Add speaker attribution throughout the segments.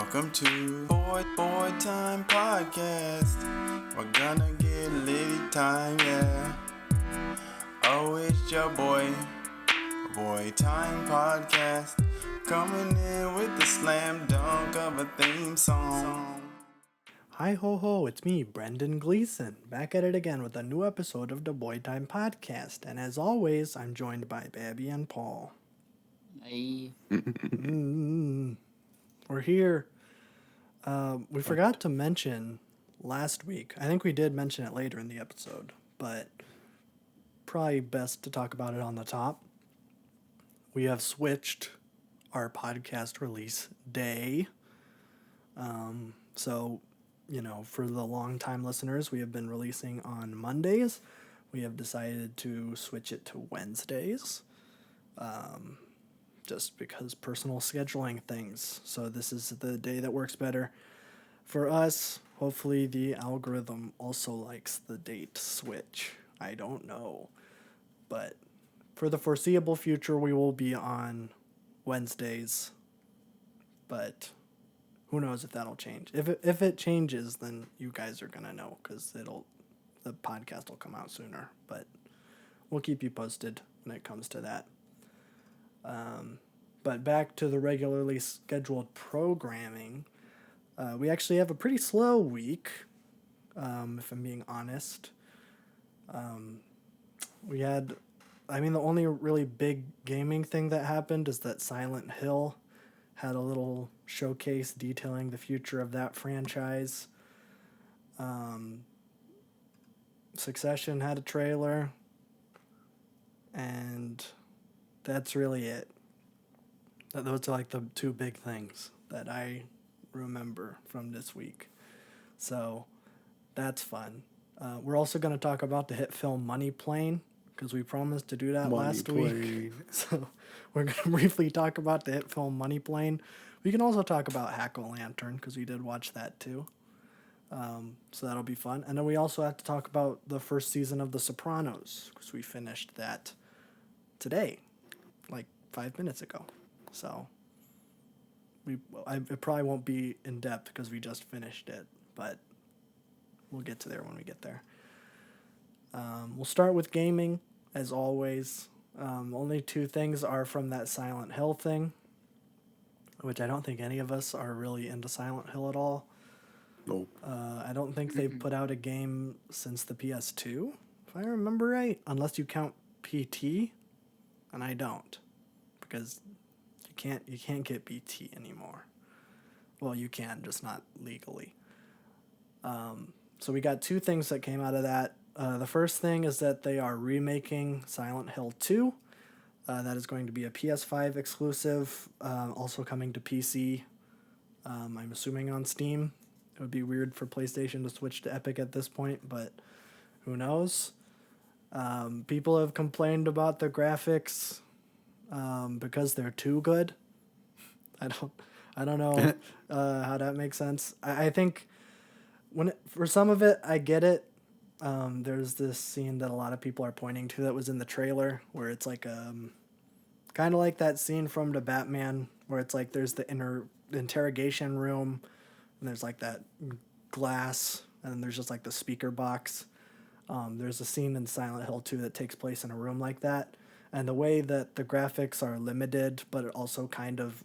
Speaker 1: Welcome to Boy Time Podcast. We're gonna get litty time, yeah. Oh, it's your Boy Time Podcast. Coming in with the slam dunk of a theme song.
Speaker 2: Hi ho ho, it's me, Brendan Gleason, back at it again with a new episode of the Boy Time Podcast. And as always, I'm joined by Babby and Paul.
Speaker 3: Hey.
Speaker 2: We're here. We forgot to mention last week. I think we did mention it later in the episode, but probably best to talk about it on the top. We have switched our podcast release day. So, for the long-time listeners, we have been releasing on Mondays. We have decided to switch it to Wednesdays. Just because personal scheduling things. So this is the day that works better for us. Hopefully the algorithm also likes the date switch. I don't know. But for the foreseeable future, we will be on Wednesdays. But who knows if that'll change. If it changes, then you guys are going to know because the podcast will come out sooner. But we'll keep you posted when it comes to that. But back to the regularly scheduled programming, we actually have a pretty slow week, if I'm being honest. The only really big gaming thing that happened is that Silent Hill had a little showcase detailing the future of that franchise. Succession had a trailer, and that's really it. Those are like the two big things that I remember from this week. So that's fun. We're also going to talk about the hit film Money Plane because we promised to do that last week. So we're going to briefly talk about the hit film Money Plane. We can also talk about Hack-O-Lantern because we did watch that too. So that'll be fun. And then we also have to talk about the first season of The Sopranos because we finished that today, like 5 minutes ago. So it probably won't be in depth because we just finished it, but we'll get to there when we get there. We'll start with gaming, as always. Only two things are from that Silent Hill thing, which I don't think any of us are really into Silent Hill at all.
Speaker 1: Nope.
Speaker 2: I don't think they've put out a game since the PS2, if I remember right, unless you count PT, and I don't, because you can't get BT anymore. Well, you can, just not legally. So we got two things that came out of that. The first thing is that they are remaking Silent Hill 2. That is going to be a PS5 exclusive, also coming to PC. I'm assuming on Steam. It would be weird for PlayStation to switch to Epic at this point, but who knows? People have complained about the graphics because they're too good. I don't know how that makes sense. I think for some of it, I get it. There's this scene that a lot of people are pointing to that was in the trailer where it's like kind of like that scene from the Batman where it's like there's the interrogation room and there's like that glass and then there's just like the speaker box. There's a scene in Silent Hill 2 that takes place in a room like that. And the way that the graphics are limited, but it also kind of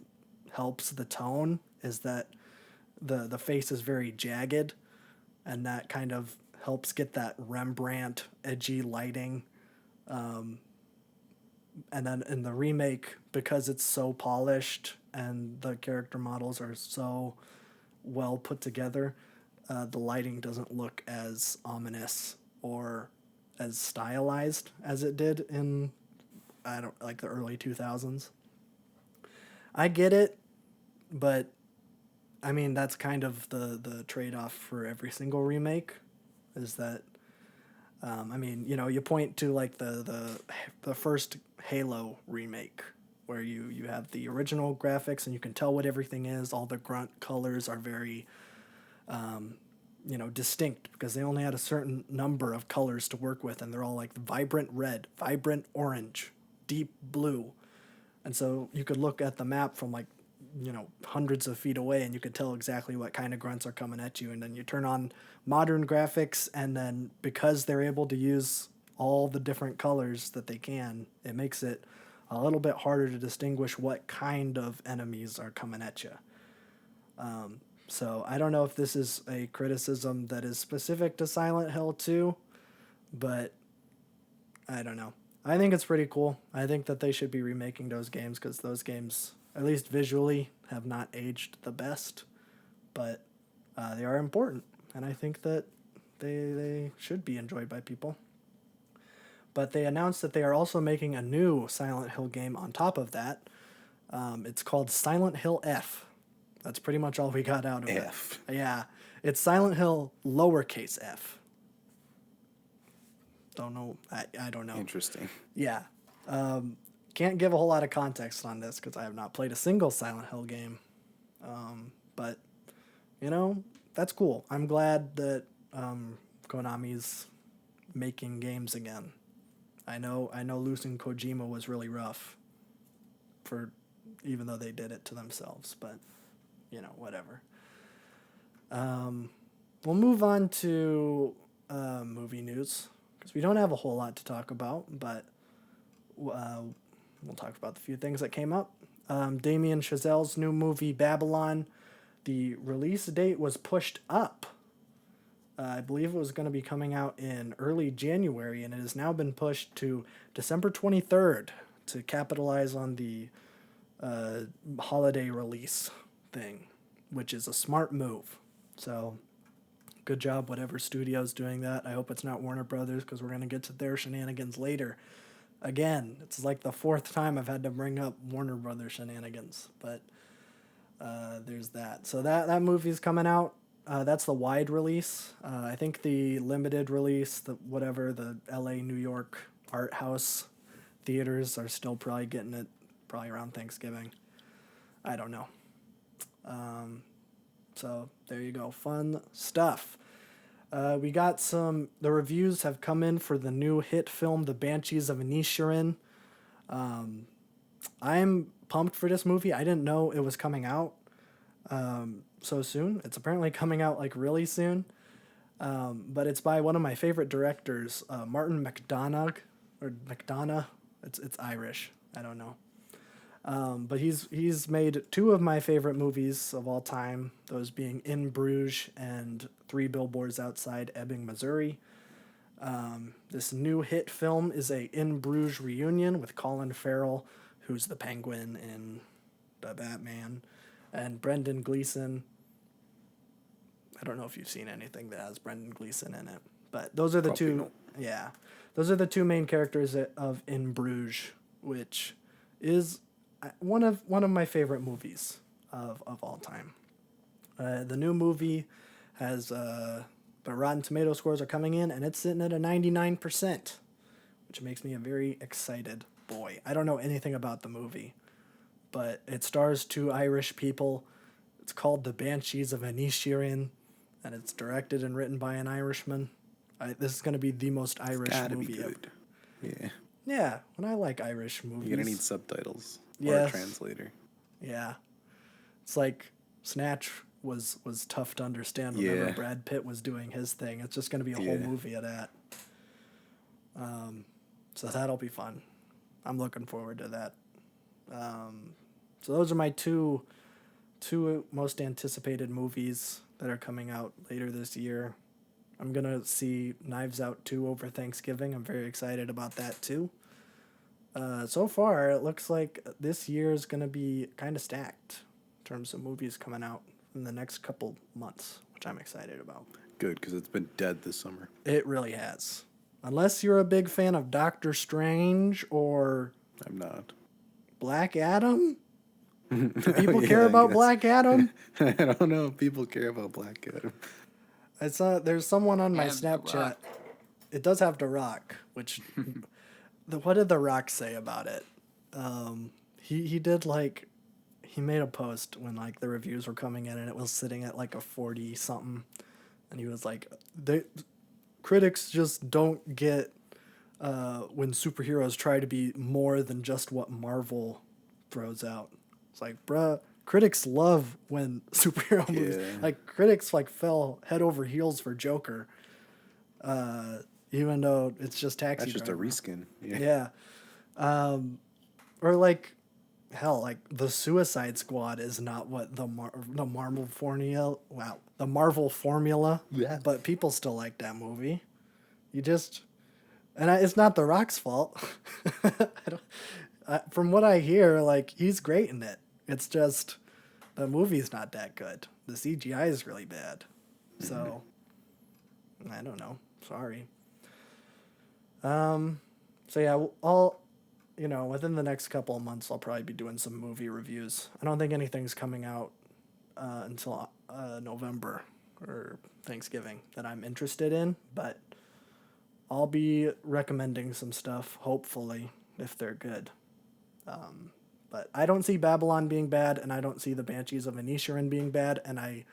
Speaker 2: helps the tone, is that the face is very jagged, and that kind of helps get that Rembrandt edgy lighting. And then in the remake, because it's so polished and the character models are so well put together, the lighting doesn't look as ominous or as stylized as it did in the early 2000s. I get it, but I mean that's kind of the trade-off for every single remake, is that you point to like the first Halo remake where you have the original graphics and you can tell what everything is. All the grunt colors are very distinct because they only had a certain number of colors to work with, and they're all like vibrant red, vibrant orange, deep blue. And so you could look at the map from like hundreds of feet away, and you could tell exactly what kind of grunts are coming at you. And then you turn on modern graphics, and then because they're able to use all the different colors that they can, it makes it a little bit harder to distinguish what kind of enemies are coming at you. So I don't know if this is a criticism that is specific to Silent Hill 2, but I don't know. I think it's pretty cool. I think that they should be remaking those games because those games, at least visually, have not aged the best, but they are important, and I think that they should be enjoyed by people. But they announced that they are also making a new Silent Hill game on top of that. It's called Silent Hill F. That's pretty much all we got out of
Speaker 3: F.
Speaker 2: it. Yeah. It's Silent Hill lowercase f. Don't know. I don't know.
Speaker 3: Interesting.
Speaker 2: Yeah. Can't give a whole lot of context on this because I have not played a single Silent Hill game. But, that's cool. I'm glad that Konami's making games again. I know losing Kojima was really rough even though they did it to themselves, but whatever. We'll move on to movie news because we don't have a whole lot to talk about, but we'll talk about the few things that came up. Damien Chazelle's new movie Babylon, the release date was pushed up. I believe it was going to be coming out in early January, and it has now been pushed to December 23rd to capitalize on the holiday release thing, which is a smart move. So, good job, whatever studio's doing that. I hope it's not Warner Brothers, because we're going to get to their shenanigans later. Again, it's like the fourth time I've had to bring up Warner Brothers shenanigans, but there's that. So that movie's coming out. That's the wide release. I think the limited release, the LA, New York art house theaters are still probably getting it probably around Thanksgiving. I don't know. So there you go. Fun stuff. We got the reviews have come in for the new hit film, The Banshees of Inisherin. I'm pumped for this movie. I didn't know it was coming out so soon. It's apparently coming out like really soon. But it's by one of my favorite directors, Martin McDonagh or McDonough. It's Irish. I don't know. But he's made two of my favorite movies of all time, those being In Bruges and 3 Billboards Outside Ebbing, Missouri. This new hit film is a In Bruges reunion with Colin Farrell, who's the Penguin in The Batman, and Brendan Gleeson. I don't know if you've seen anything that has Brendan Gleeson in it, but those are the
Speaker 3: Probably
Speaker 2: two.
Speaker 3: not.
Speaker 2: Yeah, those are the two main characters of In Bruges, which is one of my favorite movies of all time. The new movie has the Rotten Tomato scores are coming in, and it's sitting at a 99%, which makes me a very excited boy. I don't know anything about the movie, but it stars 2 Irish people. It's called The Banshees of Inisherin, and it's directed and written by an Irishman. This is going to be the most Irish movie ever.
Speaker 3: Yeah.
Speaker 2: Yeah, and I like Irish movies.
Speaker 3: You're going to need subtitles or
Speaker 2: Yes.
Speaker 3: a translator.
Speaker 2: Yeah. It's like Snatch was tough to understand whenever
Speaker 3: Yeah.
Speaker 2: Brad Pitt was doing his thing. It's just going to be a whole movie of that. So that'll be fun. I'm looking forward to that. So those are my two most anticipated movies that are coming out later this year. I'm going to see Knives Out 2 over Thanksgiving. I'm very excited about that too. So far, it looks like this year is going to be kind of stacked in terms of movies coming out in the next couple months, which I'm excited about.
Speaker 3: Good, because it's been dead this summer.
Speaker 2: It really has. Unless you're a big fan of Doctor Strange or
Speaker 3: I'm not.
Speaker 2: Black Adam? Do people care about Black Adam?
Speaker 3: I don't know if people care about Black Adam.
Speaker 2: There's someone on my
Speaker 4: And The
Speaker 2: Snapchat.
Speaker 4: Rock.
Speaker 2: It does have The Rock, which what did The Rock say about it? He did he made a post when the reviews were coming in and it was sitting at a 40 something, and he was like, critics just don't get when superheroes try to be more than just what Marvel throws out. It's like, bruh, critics love when superhero movies,
Speaker 3: Yeah.
Speaker 2: like critics like fell head over heels for Joker, even though it's just Taxi
Speaker 3: That's just a
Speaker 2: Driver.
Speaker 3: reskin.
Speaker 2: Yeah. Or like, hell, like the Suicide Squad is not what the Marvel formula. Wow, the Marvel formula.
Speaker 3: Yeah.
Speaker 2: But people still like that movie. You just, it's not The Rock's fault. From what I hear, like he's great in it. It's just the movie's not that good. The CGI is really bad. So I don't know. Sorry. So yeah, within the next couple of months, I'll probably be doing some movie reviews. I don't think anything's coming out until November or Thanksgiving that I'm interested in, but I'll be recommending some stuff, hopefully, if they're good. But I don't see Babylon being bad, and I don't see the Banshees of Inisherin being bad, and I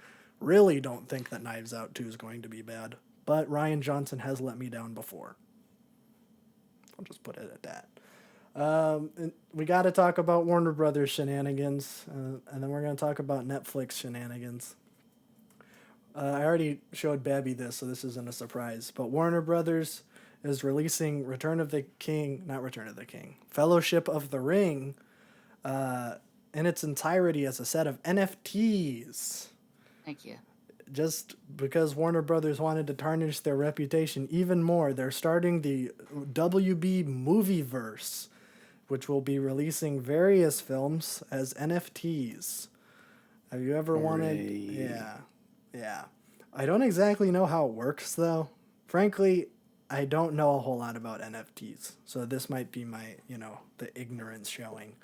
Speaker 2: really don't think that Knives Out 2 is going to be bad. But Rian Johnson has let me down before. I'll just put it at that. And we got to talk about Warner Brothers shenanigans, and then we're going to talk about Netflix shenanigans. I already showed Babby this, so this isn't a surprise. But Warner Brothers is releasing Fellowship of the Ring in its entirety as a set of NFTs.
Speaker 4: Thank you.
Speaker 2: Just because Warner Brothers wanted to tarnish their reputation even more, they're starting the WB Movieverse, which will be releasing various films as NFTs. Have you ever wanted... Yeah. I don't exactly know how it works, though. Frankly, I don't know a whole lot about NFTs, so this might be my, the ignorance showing.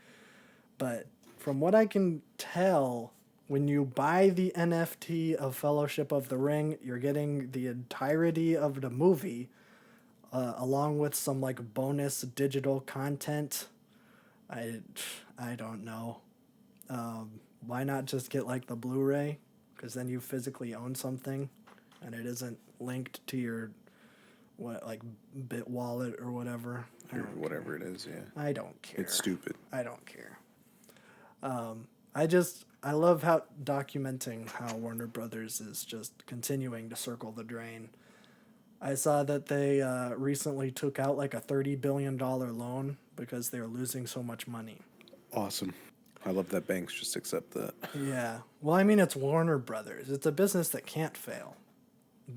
Speaker 2: But from what I can tell, when you buy the NFT of Fellowship of the Ring, you're getting the entirety of the movie, along with some like bonus digital content. I don't know. Why not just get like the Blu-ray? Because then you physically own something, and it isn't linked to your Bit wallet or whatever.
Speaker 3: Or whatever it is, yeah.
Speaker 2: I don't care.
Speaker 3: It's stupid.
Speaker 2: I don't care. I love how documenting how Warner Brothers is just continuing to circle the drain. I saw that they recently took out like a $30 billion loan because they were losing so much money.
Speaker 3: Awesome. I love that banks just accept that.
Speaker 2: Yeah. Well, I mean, it's Warner Brothers. It's a business that can't fail,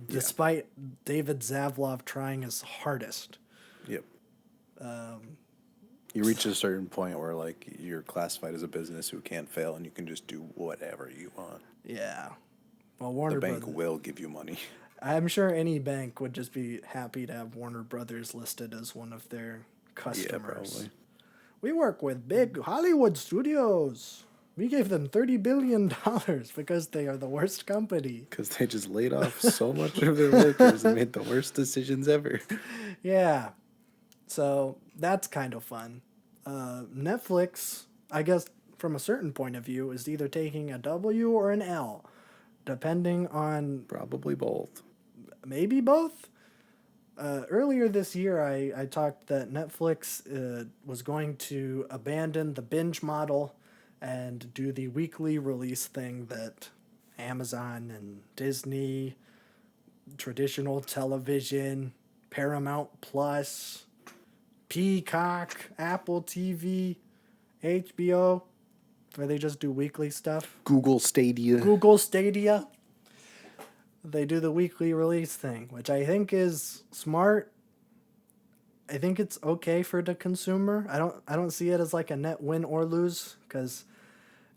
Speaker 2: despite David Zaslav trying his hardest.
Speaker 3: Yep. You reach a certain point where like you're classified as a business who can't fail, and you can just do whatever you want.
Speaker 2: Yeah. Well, Warner
Speaker 3: the bank
Speaker 2: Brothers
Speaker 3: will give you money.
Speaker 2: I'm sure any bank would just be happy to have Warner Brothers listed as one of their customers.
Speaker 3: Yeah, probably.
Speaker 2: We work with big Hollywood studios. We gave them $30 billion because they are the worst company.
Speaker 3: Because they just laid off so much of their workers and made the worst decisions ever.
Speaker 2: Yeah. So that's kind of fun. Netflix, I guess from a certain point of view, is either taking a W or an L, depending on...
Speaker 3: Probably both.
Speaker 2: Maybe both? Earlier this year, I talked that Netflix was going to abandon the binge model and do the weekly release thing that Amazon and Disney, traditional television, Paramount Plus, Peacock, Apple TV, HBO, where they just do weekly stuff.
Speaker 3: Google Stadia.
Speaker 2: They do the weekly release thing, which I think is smart. I think it's okay for the consumer. I don't see it as like a net win or lose, because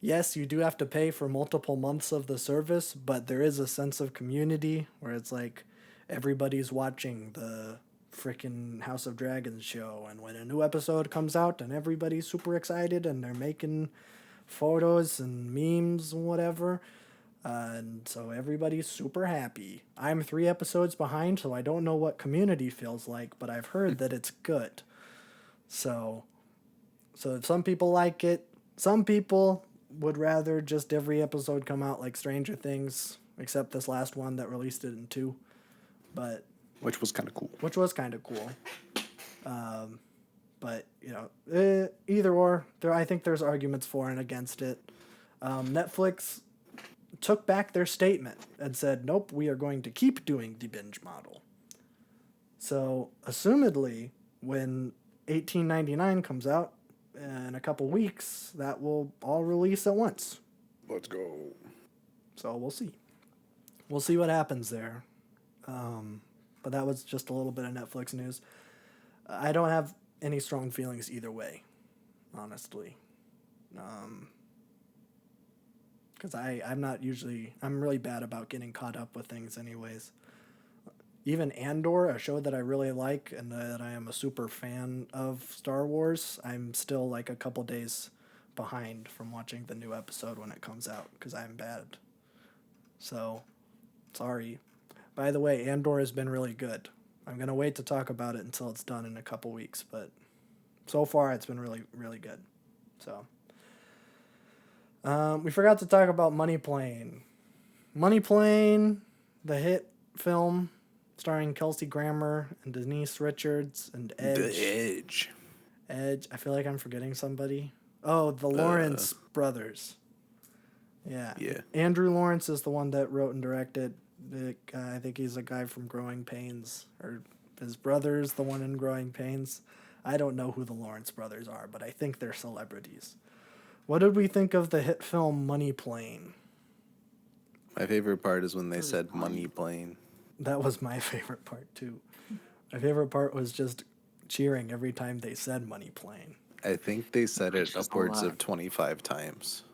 Speaker 2: yes, you do have to pay for multiple months of the service, but there is a sense of community where it's like everybody's watching the freaking House of Dragons show, and when a new episode comes out, and everybody's super excited, and they're making photos and memes and whatever. And so everybody's super happy. I'm 3 episodes behind, so I don't know what Community feels like, but I've heard that it's good. So some people like it. Some people would rather just every episode come out like Stranger Things, except this last one that released it in 2.
Speaker 3: Which was kind of cool.
Speaker 2: But, either or. I think there's arguments for and against it. Netflix took back their statement and said, nope, we are going to keep doing the binge model. So, assumedly, when 1899 comes out in a couple weeks, that will all release at once.
Speaker 3: Let's go.
Speaker 2: So, we'll see. We'll see what happens there. But that was just a little bit of Netflix news. I don't have any strong feelings either way, honestly. Because I'm really bad about getting caught up with things anyways. Even Andor, a show that I really like and that I am a super fan of Star Wars, I'm still like a couple days behind from watching the new episode when it comes out because I'm bad. So, sorry. By the way, Andor has been really good. I'm going to wait to talk about it until it's done in a couple weeks, but so far it's been really, really good. So, we forgot to talk about Money Plane. Money Plane, the hit film starring Kelsey Grammer and Denise Richards and Edge.
Speaker 3: The Edge.
Speaker 2: Edge. I feel like I'm forgetting somebody. Oh, the Lawrence brothers. Yeah.
Speaker 3: Yeah.
Speaker 2: Andrew Lawrence is the one that wrote and directed. I think he's a guy from Growing Pains. Or his brother's the one in Growing Pains. I don't know who the Lawrence brothers are, but I think they're celebrities. What did we think of the hit film Money Plane?
Speaker 3: My favorite part is when they said money plane.
Speaker 2: That was my favorite part, too. My favorite part was just cheering every time they said Money Plane.
Speaker 3: I think they said it upwards of 25 times.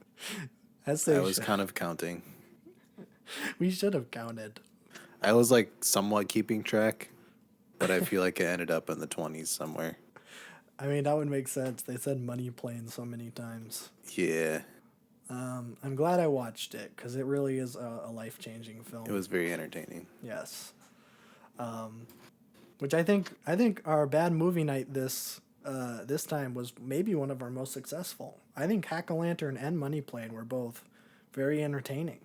Speaker 3: I was kind of counting.
Speaker 2: We should have counted.
Speaker 3: I was like somewhat keeping track, but I feel like it ended up in the 20s somewhere.
Speaker 2: I mean, that would make sense. They said Money Plane so many times.
Speaker 3: Yeah.
Speaker 2: I'm glad I watched it because it really is a life-changing film.
Speaker 3: It was very entertaining.
Speaker 2: Yes. Which I think our bad movie night this time was maybe one of our most successful. I think Hack-A-Lantern and Money Plane were both very entertaining.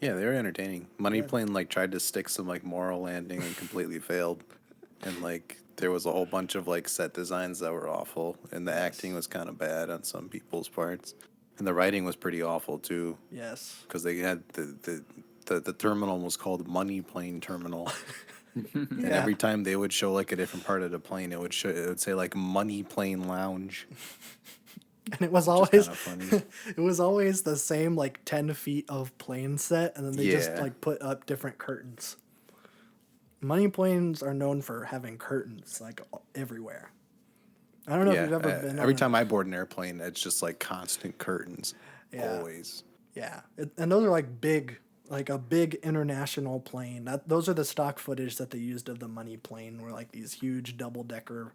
Speaker 3: Yeah, they were entertaining. Money Plane like tried to stick some like moral landing and completely failed. And like there was a whole bunch of like set designs that were awful, and the acting was kind of bad on some people's parts. And the writing was pretty awful too.
Speaker 2: Yes.
Speaker 3: Because they had the terminal was called Money Plane Terminal. And every time they would show like a different part of the plane, it would say like Money Plane Lounge.
Speaker 2: And it was always
Speaker 3: funny.
Speaker 2: It was always the same like 10 feet of plane set, and then they just like put up different curtains. Money planes are known for having curtains like everywhere. I don't know if you've ever been.
Speaker 3: Every time I board an airplane, it's just like constant curtains.
Speaker 2: Yeah.
Speaker 3: Always.
Speaker 2: Yeah, and those are like big, like a big international plane. Those are the stock footage that they used of the Money Plane, were like these huge double-decker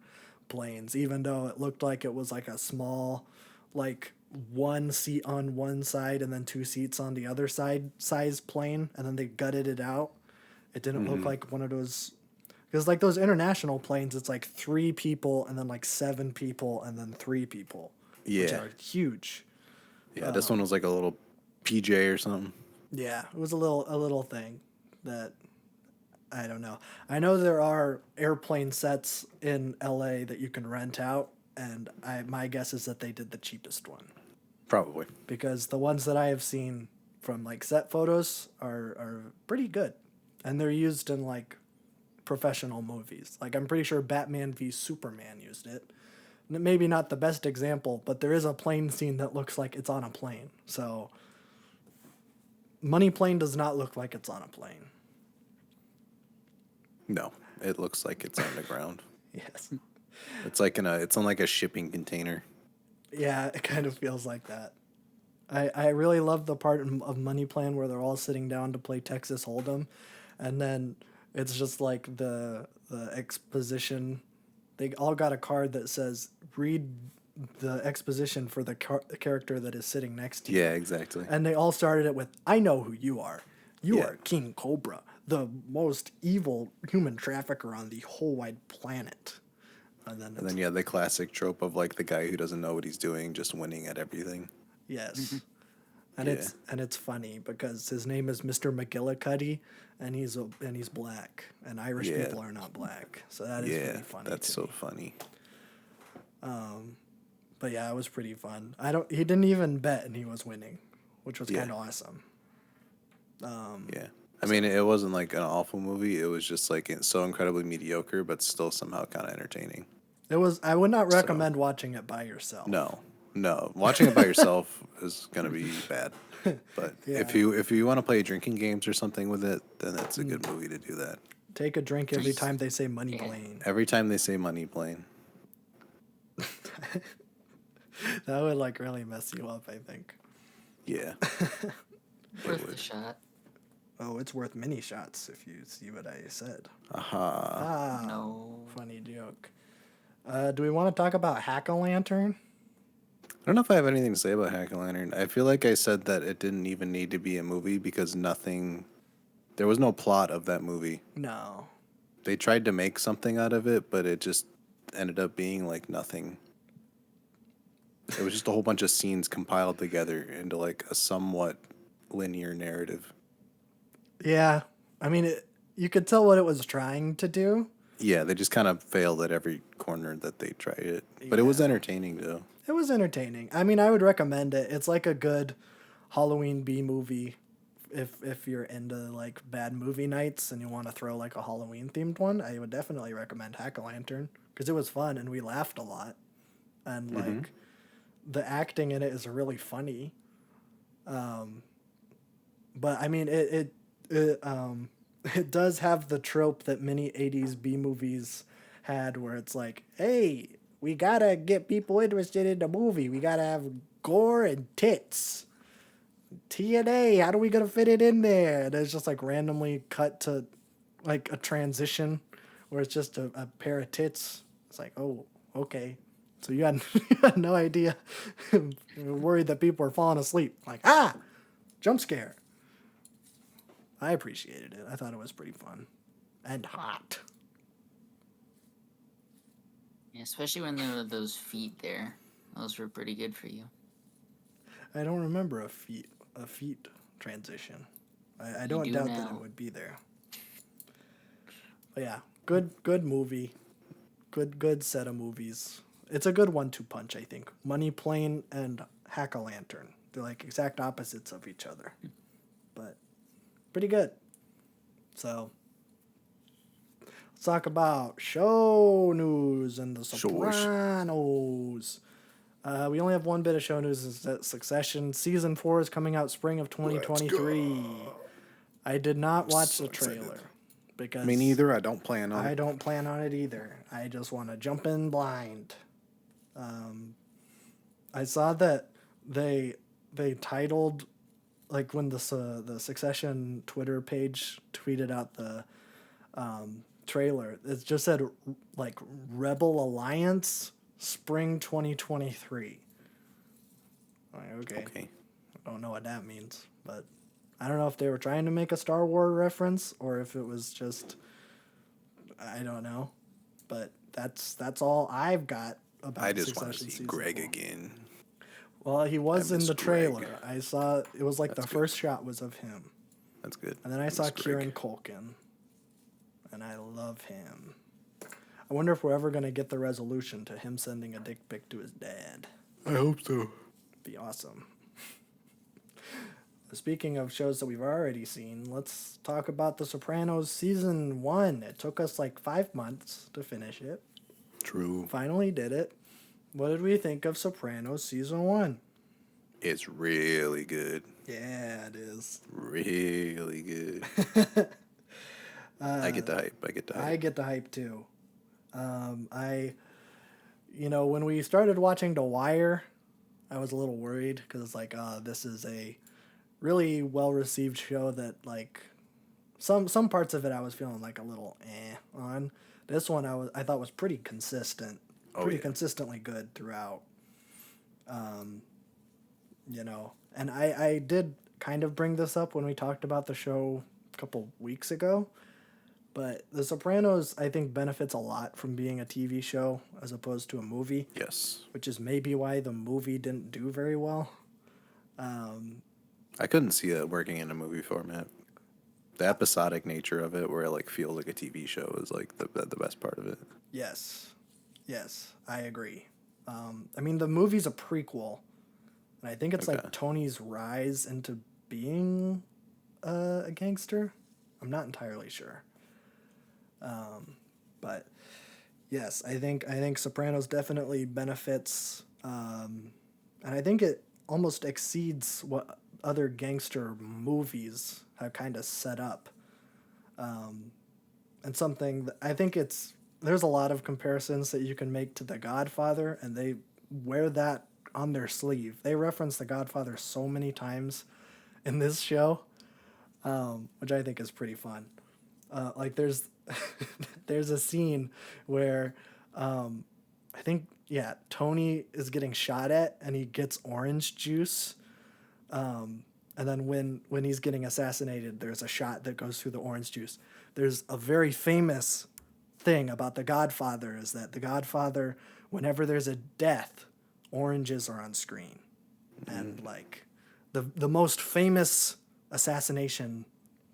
Speaker 2: planes. Even though it looked like it was like a small, like one seat on one side and then two seats on the other side size plane, and then they gutted it out. It didn't look like one of those. Because like those international planes, it's like 3 people and then like 7 people and then 3 people.
Speaker 3: Yeah.
Speaker 2: Which are huge.
Speaker 3: Yeah, this one was like a little PJ or something.
Speaker 2: Yeah, it was a little thing that I don't know. I know there are airplane sets in LA that you can rent out, and my guess is that they did the cheapest one.
Speaker 3: Probably.
Speaker 2: Because the ones that I have seen from like set photos are pretty good. And they're used in like professional movies. Like I'm pretty sure Batman v Superman used it. Maybe not the best example, but there is a plane scene that looks like it's on a plane. So Money Plane does not look like it's on a plane.
Speaker 3: No, it looks like it's on the ground.
Speaker 2: Yes.
Speaker 3: It's like it's on like a shipping container.
Speaker 2: Yeah, it kind of feels like that. I really love the part of Money Plane where they're all sitting down to play Texas Hold'em, and then it's just like the exposition. They all got a card that says, read the exposition for the character that is sitting next to you.
Speaker 3: Yeah, exactly.
Speaker 2: And they all started it with, I know who you are. You are King Cobra, the most evil human trafficker on the whole wide planet. And then
Speaker 3: you have the classic trope of like the guy who doesn't know what he's doing, just winning at everything.
Speaker 2: Yes. And it's funny because his name is Mr. McGillicuddy, and he's black, and Irish people are not black, so that is pretty funny.
Speaker 3: That's so funny.
Speaker 2: But yeah, it was pretty fun. He didn't even bet, and he was winning, which was
Speaker 3: Yeah.
Speaker 2: kind of awesome.
Speaker 3: Yeah. I mean, it wasn't like an awful movie. It was just like so incredibly mediocre, but still somehow kind of entertaining.
Speaker 2: It was. I would not recommend watching it by yourself.
Speaker 3: No, no. Watching it by yourself is gonna be bad. But if you want to play drinking games or something with it, then it's a good movie to do that.
Speaker 2: Take a drink every time they say money plane.
Speaker 3: Every time they say money plane.
Speaker 2: That would like really mess you up, I think.
Speaker 3: Yeah.
Speaker 4: Worth the shot.
Speaker 2: Oh, it's worth many shots if you see what I said.
Speaker 3: Aha.
Speaker 4: No.
Speaker 2: Funny joke. Do we want to talk about Hack-A-Lantern?
Speaker 3: I don't know if I have anything to say about Hack-A-Lantern. I feel like I said that it didn't even need to be a movie because there was no plot of that movie.
Speaker 2: No.
Speaker 3: They tried to make something out of it, but it just ended up being like nothing. It was just a whole bunch of scenes compiled together into like a somewhat linear narrative.
Speaker 2: Yeah. I mean, you could tell what it was trying to do.
Speaker 3: Yeah, they just kind of failed at every corner that they tried it. But it was entertaining, though.
Speaker 2: It was entertaining. I mean, I would recommend it. It's like a good Halloween B movie if you're into like bad movie nights and you want to throw like a Halloween themed one. I would definitely recommend Hack-A-Lantern because it was fun and we laughed a lot. And like the acting in it is really funny. But I mean, it does have the trope that many 80s B movies had where it's like, hey, we gotta get people interested in the movie. We gotta have gore and tits. TNA, how are we gonna fit it in there? And it's just like randomly cut to like a transition where it's just a pair of tits. It's like, oh, okay. So you had no idea. You were worried that people were falling asleep. Like, jump scare. I appreciated it. I thought it was pretty fun. And hot.
Speaker 4: Yeah, especially when there were those feet there. Those were pretty good for you.
Speaker 2: I don't remember a feet transition. I don't doubt that it would be there. But yeah, good movie. Good set of movies. It's a good 1-2 punch, I think. Money Plane and Hack-A-Lantern. They're like exact opposites of each other. But pretty good. So let's talk about show news and the Sopranos. We only have one bit of show news. Is that Succession Season 4 is coming out spring of 2023. I did not watch the trailer. Because
Speaker 3: me neither. I don't plan on it.
Speaker 2: I don't plan on it either. I just want to jump in blind. I saw that they titled, like when the Succession Twitter page tweeted out the trailer, it just said like Rebel Alliance Spring 2023. Okay. I don't know what that means, but I don't know if they were trying to make a Star Wars reference or if it was just, I don't know, but that's all I've got about
Speaker 3: I just want to
Speaker 2: Succession
Speaker 3: see
Speaker 2: season
Speaker 3: Greg
Speaker 2: 4.
Speaker 3: again.
Speaker 2: Well, he was in the trailer.
Speaker 3: Greg.
Speaker 2: I saw it was like the first shot was of him,
Speaker 3: That's good.
Speaker 2: and then I saw Kieran Culkin, and I love him. I wonder if we're ever gonna get the resolution to him sending a dick pic to his dad.
Speaker 3: I hope so.
Speaker 2: Be awesome. Speaking of shows that we've already seen, let's talk about The Sopranos Season 1. It took us like 5 months to finish it.
Speaker 3: True.
Speaker 2: Finally did it. What did we think of Sopranos Season 1?
Speaker 3: It's really good.
Speaker 2: Yeah, it is.
Speaker 3: Really good. I get the hype.
Speaker 2: I get the hype too. When we started watching The Wire, I was a little worried because it's like, this is a really well-received show that like some parts of it I was feeling like a little on. This one I thought was pretty consistent, consistently good throughout. And I did kind of bring this up when we talked about the show a couple weeks ago, but The Sopranos I think benefits a lot from being a TV show as opposed to a movie.
Speaker 3: Yes.
Speaker 2: Which is maybe why the movie didn't do very well.
Speaker 3: I couldn't see it working in a movie format. The episodic nature of it, where it like feels like a TV show, is like the best part of it.
Speaker 2: Yes, I agree. I mean, the movie's a prequel, And I think it's
Speaker 3: Okay.
Speaker 2: like Tony's rise into being a gangster. I'm not entirely sure. But yes, I think Sopranos definitely benefits, and I think it almost exceeds what other gangster movies have kind of set up. And something that I think there's a lot of comparisons that you can make to The Godfather, and they wear that on their sleeve. They reference The Godfather so many times in this show, which I think is pretty fun. Like there's there's a scene where I think Tony is getting shot at and he gets orange juice. And then when he's getting assassinated, there's a shot that goes through the orange juice. There's a very famous thing about The Godfather is that The Godfather, whenever there's a death, oranges are on screen. And like the most famous assassination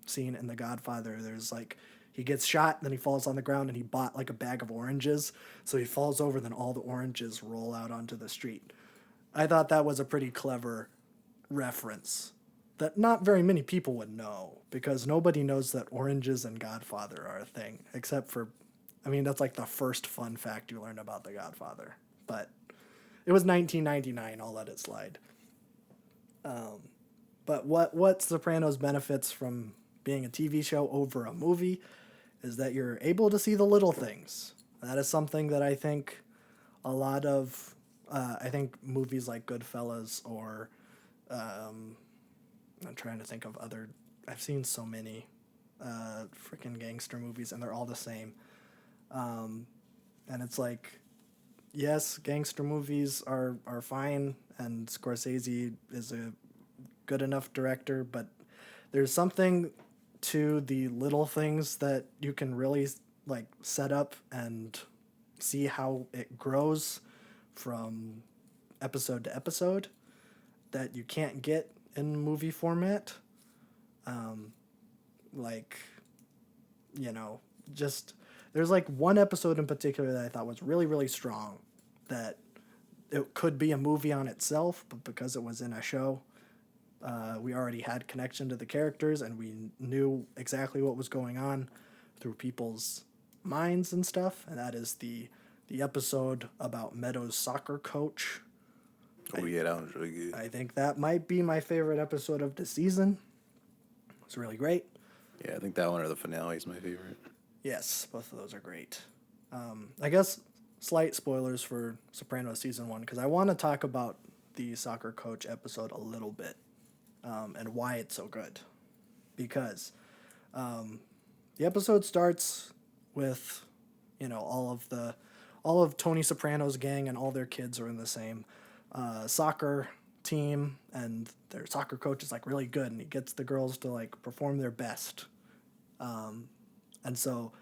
Speaker 2: scene in The Godfather, there's like he gets shot, then he falls on the ground, and he bought like a bag of oranges. So he falls over, then all the oranges roll out onto the street. I thought that was a pretty clever reference that not very many people would know because nobody knows that oranges and Godfather are a thing, except for, I mean, that's like the first fun fact you learn about The Godfather. But it was 1999, I'll let it slide. But what Sopranos benefits from being a TV show over a movie is that you're able to see the little things. That is something that I think a lot of, I think movies like Goodfellas or, I'm trying to think of other, I've seen so many freaking gangster movies and they're all the same. And it's like, yes, gangster movies are fine and Scorsese is a good enough director, but there's something to the little things that you can really like set up and see how it grows from episode to episode that you can't get in movie format. Like, you know, just there's like one episode in particular that I thought was really, really strong that it could be a movie on itself, but because it was in a show, we already had connection to the characters and we knew exactly what was going on through people's minds and stuff. And that is the episode about Meadows' soccer coach.
Speaker 3: Oh, yeah, that was really good.
Speaker 2: I think that might be my favorite episode of the season. It's really great.
Speaker 3: Yeah, I think that one or the finale is my favorite.
Speaker 2: Yes, both of those are great. I guess slight spoilers for Sopranos season 1 because I want to talk about the soccer coach episode a little bit and why it's so good. Because the episode starts with, you know, all of Tony Soprano's gang and all their kids are in the same soccer team, and their soccer coach is like really good, and he gets the girls to like perform their best. And so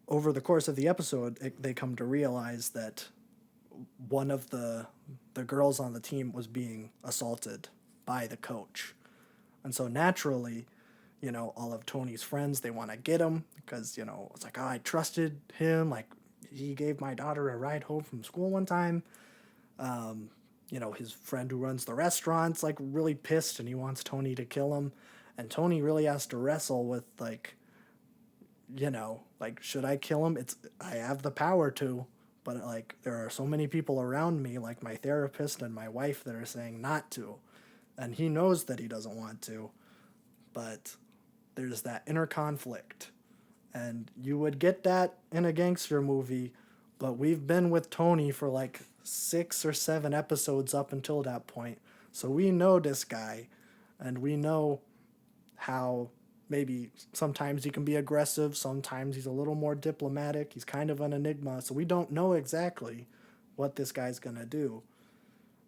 Speaker 2: over the course of the episode, they come to realize that one of the girls on the team was being assaulted by the coach. And so naturally, you know, all of Tony's friends, they want to get him because, you know, it's like, oh, I trusted him. Like, he gave my daughter a ride home from school one time. You know, his friend who runs the restaurant's like really pissed and he wants Tony to kill him. And Tony really has to wrestle with like, you know, like, should I kill him? I have the power to, but like, there are so many people around me, like my therapist and my wife, that are saying not to. And he knows that he doesn't want to, but there's that inner conflict. And you would get that in a gangster movie, but we've been with Tony for like 6 or 7 episodes up until that point. So we know this guy, and we know how maybe sometimes he can be aggressive, sometimes he's a little more diplomatic, he's kind of an enigma, so we don't know exactly what this guy's going to do.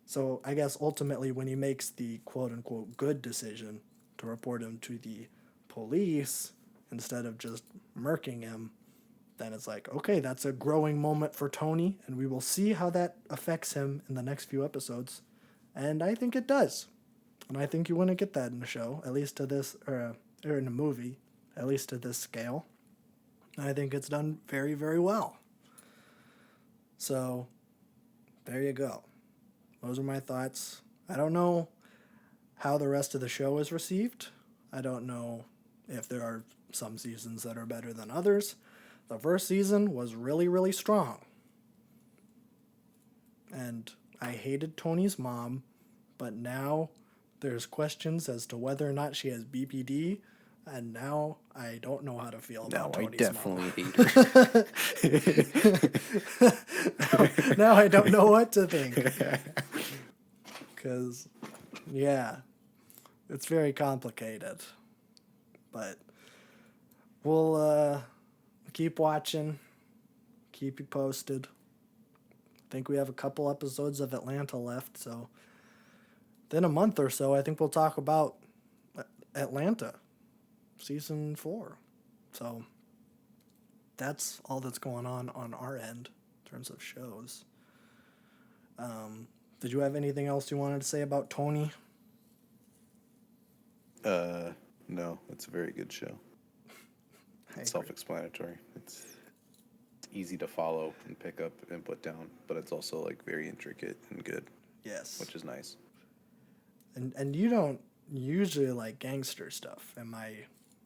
Speaker 2: So I guess ultimately when he makes the quote-unquote good decision to report him to the police instead of just murking him, then it's like, okay, that's a growing moment for Tony, and we will see how that affects him in the next few episodes. And I think it does. And I think you want to get that in the show, at least to this, or in a movie, at least to this scale. I think it's done very, very well. So, there you go. Those are my thoughts. I don't know how the rest of the show is received. I don't know if there are some seasons that are better than others. The first season was really, really strong. And I hated Tony's mom, but now there's questions as to whether or not she has BPD, and now I don't know how to feel about
Speaker 3: No, I
Speaker 2: Tony's
Speaker 3: definitely
Speaker 2: mom.
Speaker 3: hate her.
Speaker 2: Now I don't know what to think. Because, yeah, it's very complicated. But we'll keep watching, keep you posted. I think we have a couple episodes of Atlanta left, so then a month or so, I think we'll talk about Atlanta, season 4. So that's all that's going on our end in terms of shows. Did you have anything else you wanted to say about Tony?
Speaker 3: No, it's a very good show. It's self-explanatory. It's easy to follow and pick up and put down, but it's also like very intricate and good.
Speaker 2: Yes.
Speaker 3: Which is nice.
Speaker 2: And you don't usually like gangster stuff, am I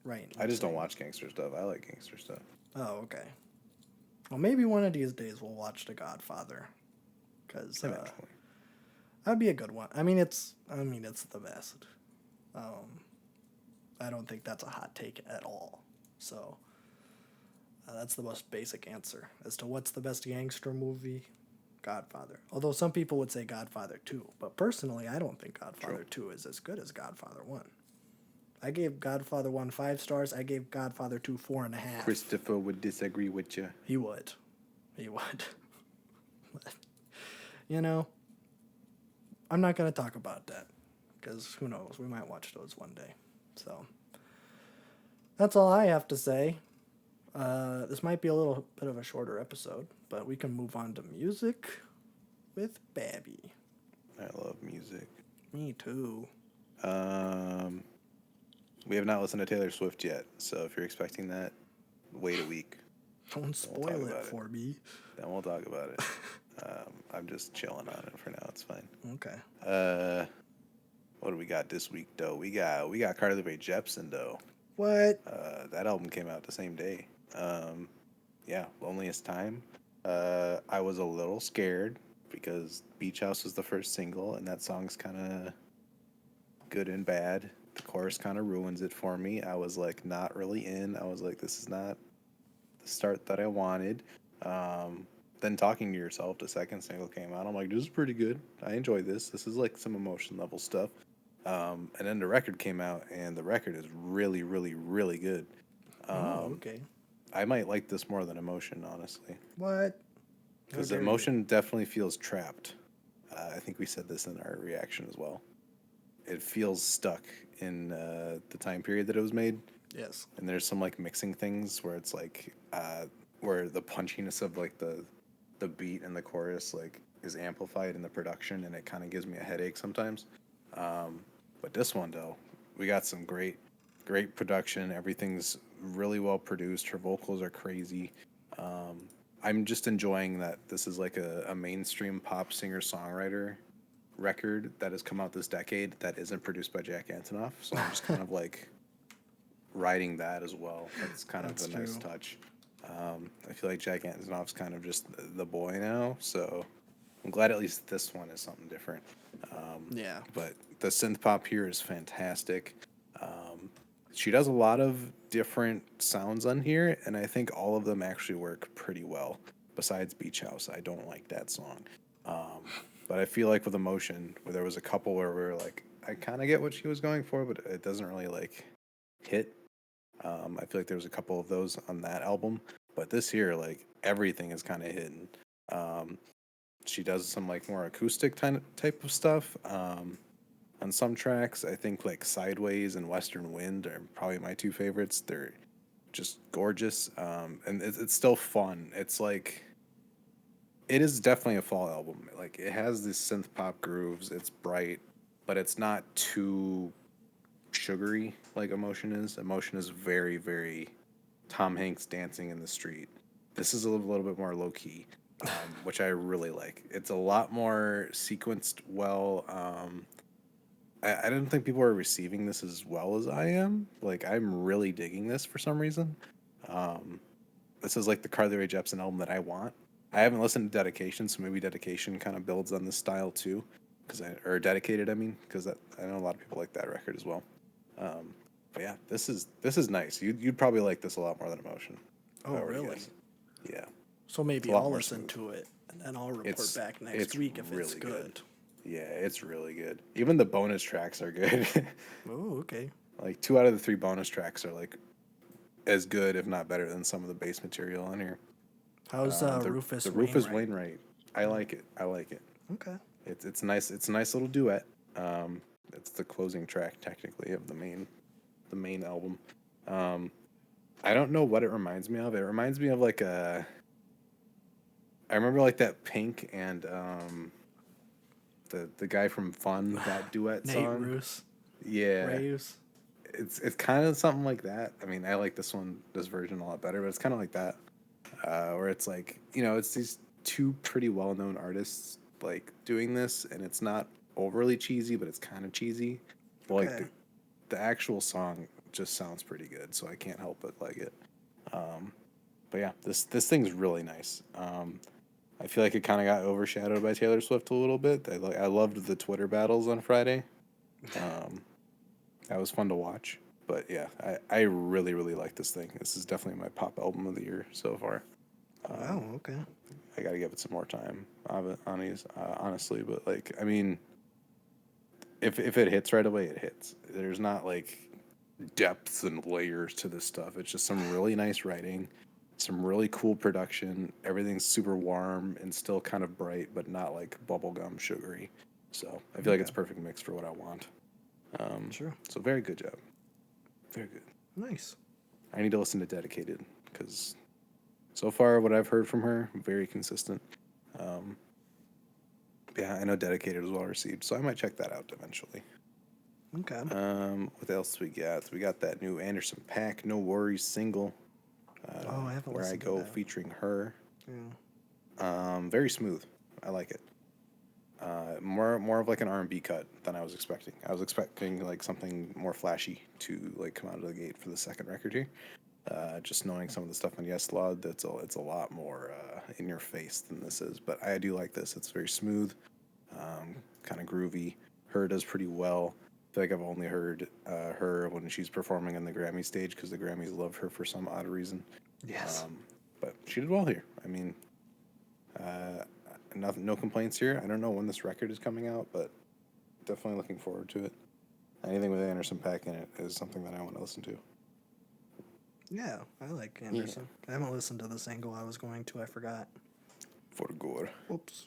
Speaker 2: right?
Speaker 3: I just don't watch gangster stuff. I like gangster stuff.
Speaker 2: Oh, okay. Well, maybe one of these days we'll watch The Godfather, because that'd be a good one. I mean, it's the best. I don't think that's a hot take at all. So that's the most basic answer as to what's the best gangster movie. Godfather. Although some people would say Godfather 2, but personally, I don't think Godfather 2 is as good as Godfather 1. I gave Godfather 1 5 stars. I gave Godfather 2 4.5.
Speaker 3: Christopher would disagree with you.
Speaker 2: He would. But, I'm not going to talk about that because who knows? We might watch those one day. So that's all I have to say. This might be a little bit of a shorter episode, but we can move on to music with Babby.
Speaker 3: I love music.
Speaker 2: Me too.
Speaker 3: We have not listened to Taylor Swift yet, so if you're expecting that, wait a week.
Speaker 2: Don't spoil it for me.
Speaker 3: Then we'll talk about it. I'm just chilling on it for now. It's fine.
Speaker 2: Okay.
Speaker 3: What do we got this week, though? We got Carly Rae Jepsen, though.
Speaker 2: What?
Speaker 3: That album came out the same day. Yeah, Loneliest Time. I was a little scared because Beach House was the first single, and that song's kind of good and bad. The chorus kind of ruins it for me. I was like not really in. I was like, this is not the start that I wanted. Then Talking to Yourself, the second single came out. I'm like, this is pretty good. I enjoy this. This is like some emotion level stuff. And then the record came out, and the record is really, really, really good.
Speaker 2: Okay.
Speaker 3: I might like this more than Emotion, honestly.
Speaker 2: What?
Speaker 3: Because Emotion definitely feels trapped. I think we said this in our reaction as well. It feels stuck in the time period that it was made.
Speaker 2: Yes.
Speaker 3: And there's some like mixing things where it's like where the punchiness of like the beat and the chorus like is amplified in the production, and it kind of gives me a headache sometimes. But this one though, we got some great production. Everything's really well produced. Her vocals are crazy. I'm just enjoying that this is like a mainstream pop singer-songwriter record that has come out this decade that isn't produced by Jack Antonoff. So I'm just kind of like riding that as well. That's kind of a nice touch. I feel like Jack Antonoff's kind of just the boy now. So I'm glad at least this one is something different.
Speaker 2: Yeah.
Speaker 3: But the synth pop here is fantastic. She does a lot of different sounds on here, and I think all of them actually work pretty well. Besides Beach House, I don't like that song. But I feel like with Emotion, where there was a couple where we were like, I kind of get what she was going for, but it doesn't really like hit. I feel like there was a couple of those on that album, but this here, like everything is kind of hidden. She does some like more acoustic type of stuff. On some tracks, I think like Sideways and Western Wind are probably my two favorites. They're just gorgeous, and it's still fun. It's like, it is definitely a fall album. Like it has these synth pop grooves. It's bright, but it's not too sugary like Emotion is. Emotion is very, very Tom Hanks dancing in the street. This is a little bit more low key, which I really like. It's a lot more sequenced well. I don't think people are receiving this as well as I am. Like, I'm really digging this for some reason. Um, this is like the Carly Rae Jepsen album that I want. I haven't listened to Dedication, so maybe Dedication kind of builds on this style too, or Dedicated, I mean, because I know a lot of people like that record as well. But yeah, this is nice. You'd probably like this a lot more than Emotion. if
Speaker 2: Oh,
Speaker 3: I were to
Speaker 2: really?
Speaker 3: guess. Yeah,
Speaker 2: So
Speaker 3: it's a
Speaker 2: maybe
Speaker 3: lot
Speaker 2: I'll
Speaker 3: more
Speaker 2: listen
Speaker 3: smooth.
Speaker 2: to it and then I'll report
Speaker 3: It's
Speaker 2: back next
Speaker 3: it's
Speaker 2: week if it's
Speaker 3: really
Speaker 2: good.
Speaker 3: Yeah, it's really good. Even the bonus tracks are good.
Speaker 2: Oh, okay.
Speaker 3: Like 2 out of the 3 bonus tracks are like as good, if not better, than some of the base material on here.
Speaker 2: How's
Speaker 3: The
Speaker 2: Rufus
Speaker 3: Rufus
Speaker 2: Wainwright?
Speaker 3: Wainwright, I like it. I like it.
Speaker 2: Okay.
Speaker 3: It's nice. It's a nice little duet. It's the closing track technically of the main album. Um, I don't know what it reminds me of. It reminds me of like a. I remember like that Pink and the guy from Fun, that duet
Speaker 2: Nate
Speaker 3: song.
Speaker 2: Roos.
Speaker 3: Yeah,
Speaker 2: Rayus.
Speaker 3: it's kind of something like that. I mean, I like this version a lot better, but it's kind of like that, where it's like, it's these two pretty well known artists like doing this, and it's not overly cheesy, but it's kind of cheesy. But like
Speaker 2: Okay.
Speaker 3: the actual song just sounds pretty good, so I can't help but like it. But yeah, this thing's really nice. I feel like it kind of got overshadowed by Taylor Swift a little bit. I loved the Twitter battles on Friday. That was fun to watch. But yeah, I really, really like this thing. This is definitely my pop album of the year so far.
Speaker 2: Wow, okay.
Speaker 3: I got to give it some more time, honestly. But like, I mean, if it hits right away, it hits. There's not like depths and layers to this stuff. It's just some really nice writing, some really cool production. Everything's super warm and still kind of bright, but not like bubblegum sugary. So I feel like it's a perfect mix for what I want.
Speaker 2: Sure.
Speaker 3: So very good job. Very good.
Speaker 2: Nice.
Speaker 3: I need to listen to Dedicated because so far what I've heard from her, very consistent. Yeah, I know Dedicated was well received, so I might check that out eventually.
Speaker 2: Okay.
Speaker 3: What else we got? We got that new Anderson .Paak No Worries single.
Speaker 2: Oh, I haven't
Speaker 3: Where I
Speaker 2: listened to
Speaker 3: Go
Speaker 2: that.
Speaker 3: featuring her.
Speaker 2: Yeah.
Speaker 3: Very smooth. I like it. More of like an R&B cut than I was expecting. I was expecting like something more flashy to like come out of the gate for the second record here. Just knowing some of the stuff on Yes Law, it's a lot more in your face than this is. But I do like this. It's very smooth, kind of groovy. Her does pretty well. I feel like I've only heard her when she's performing on the Grammy stage because the Grammys love her for some odd reason.
Speaker 2: Yes.
Speaker 3: But she did well here. I mean, no complaints here. I don't know when this record is coming out, but definitely looking forward to it. Anything with Anderson .Paak in it is something that I want to listen to.
Speaker 2: Yeah, I like Anderson. I haven't listened to the single I was going to. I forgot.
Speaker 3: For gore.
Speaker 2: Whoops.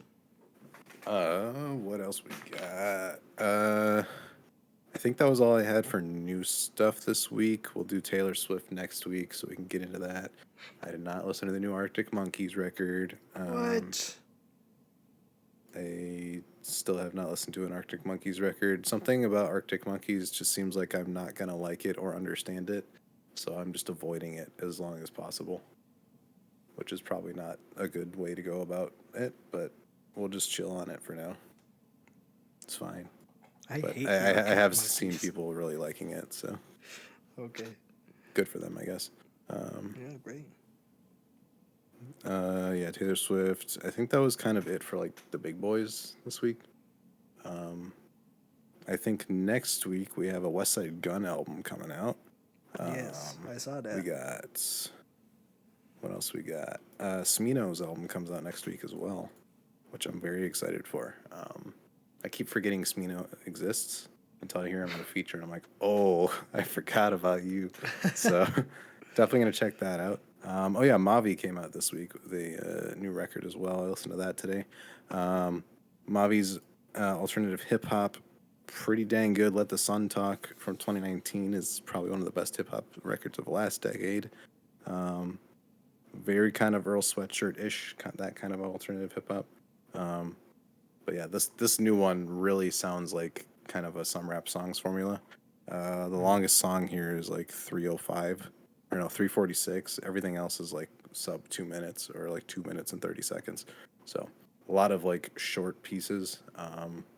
Speaker 3: What else we got? I think that was all I had for new stuff this week. We'll do Taylor Swift next week, so we can get into that. I did not listen to the new Arctic Monkeys record.
Speaker 2: What?
Speaker 3: I still have not listened to an Arctic Monkeys record. Something about Arctic Monkeys just seems like I'm not gonna like it or understand it, so I'm just avoiding it as long as possible, which is probably not a good way to go about it, but we'll just chill on it for now. It's fine.
Speaker 2: I
Speaker 3: But
Speaker 2: hate
Speaker 3: I
Speaker 2: the Arctic
Speaker 3: have
Speaker 2: Monkeys.
Speaker 3: seen people really liking it, so
Speaker 2: Okay.
Speaker 3: good for them, I guess.
Speaker 2: Yeah, great.
Speaker 3: Yeah, Taylor Swift. I think that was kind of it for like the big boys this week. I think next week we have a West Side Gun album coming out.
Speaker 2: Yes, I saw that.
Speaker 3: We got what else we got? Smino's album comes out next week as well, which I'm very excited for. I keep forgetting Smino exists until I hear him on a feature, and I'm like, oh, I forgot about you. So definitely gonna check that out. Oh yeah, Mavi came out this week with a new record as well. I listened to that today. Mavi's alternative hip hop, pretty dang good. Let the Sun Talk from 2019 is probably one of the best hip hop records of the last decade. Very kind of Earl Sweatshirt-ish, that kind of alternative hip hop. But yeah, this new one really sounds like kind of a some rap songs formula. The longest song here is like 3:05, or no, 3:46. Everything else is like sub 2 minutes or like 2 minutes and 30 seconds. So a lot of like short pieces.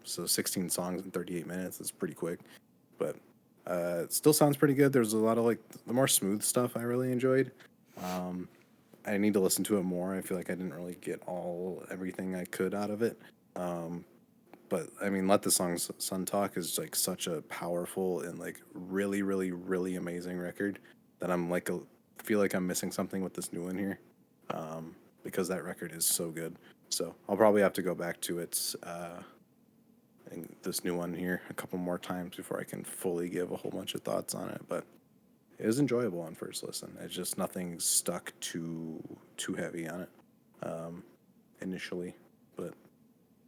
Speaker 3: So 16 songs in 38 minutes is pretty quick, but it still sounds pretty good. There's a lot of like the more smooth stuff I really enjoyed. I need to listen to it more. I feel like I didn't really get everything I could out of it. But I mean, Let the Songs Sun Talk is like such a powerful and like really, really, really amazing record that I'm like feel like I'm missing something with this new one here, because that record is so good. So I'll probably have to go back to this new one here a couple more times before I can fully give a whole bunch of thoughts on it. But it was enjoyable on first listen. It's just nothing stuck too heavy on it initially, but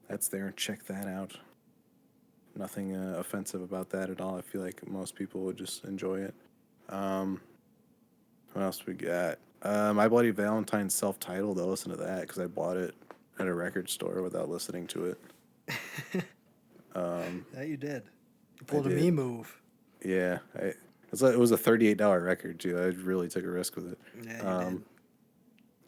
Speaker 3: that's there. Check that out. Nothing offensive about that at all. I feel like most people would just enjoy it. What else we got? My Bloody Valentine self-titled. I'll listen to that because I bought it at a record store without listening to it.
Speaker 2: Yeah, you did. You pulled a
Speaker 3: did.
Speaker 2: me move.
Speaker 3: Yeah, it was a $38 record too. I really took a risk with it.
Speaker 2: Yeah, you did.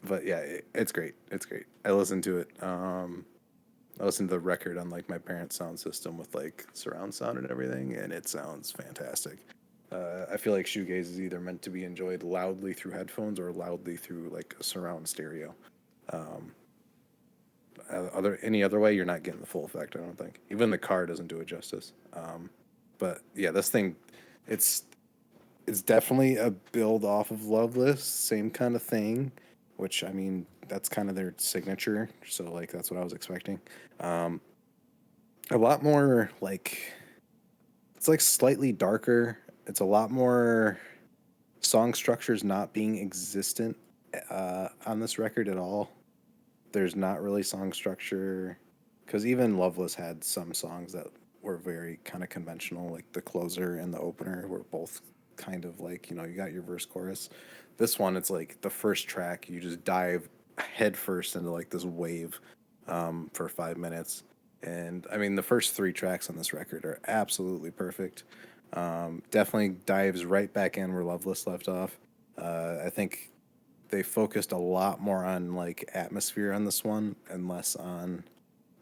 Speaker 3: But yeah, it's great. It's great. I listened to it. I listened to the record on like my parents' sound system with like surround sound and everything, and it sounds fantastic. I feel like shoegaze is either meant to be enjoyed loudly through headphones or loudly through like a surround stereo. Any other way, you're not getting the full effect. I don't think. Even the car doesn't do it justice. But yeah, this thing, it's definitely a build off of Loveless, same kind of thing. Which I mean, that's kind of their signature. So like, that's what I was expecting. A lot more like, it's like slightly darker. It's a lot more song structures not being existent on this record at all. There's not really song structure because even Loveless had some songs that were very kind of conventional, like the closer and the opener were both kind of like, you got your verse chorus. This one, it's like the first track, you just dive headfirst into like this wave for 5 minutes. And I mean, the first three tracks on this record are absolutely perfect. Definitely dives right back in where Loveless left off. I think they focused a lot more on like atmosphere on this one and less on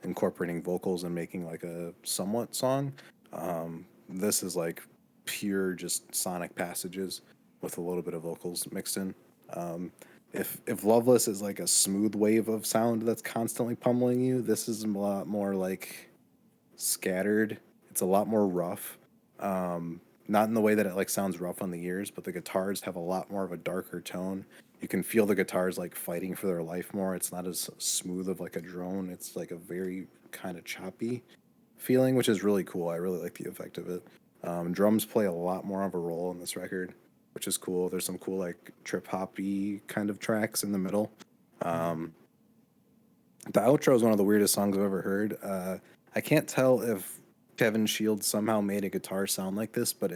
Speaker 3: incorporating vocals and making like a somewhat song. This is like pure just sonic passages with a little bit of vocals mixed in. If Loveless is like a smooth wave of sound that's constantly pummeling you, this is a lot more like scattered. It's a lot more rough. Not in the way that it like sounds rough on the ears, but the guitars have a lot more of a darker tone. You can feel the guitars like fighting for their life more. It's not as smooth of like a drone. It's like a very kind of choppy feeling, which is really cool. I really like the effect of it. Drums play a lot more of a role in this record, which is cool. There's some cool like trip hoppy kind of tracks in the middle. The outro is one of the weirdest songs I've ever heard. I can't tell if Kevin Shields somehow made a guitar sound like this, but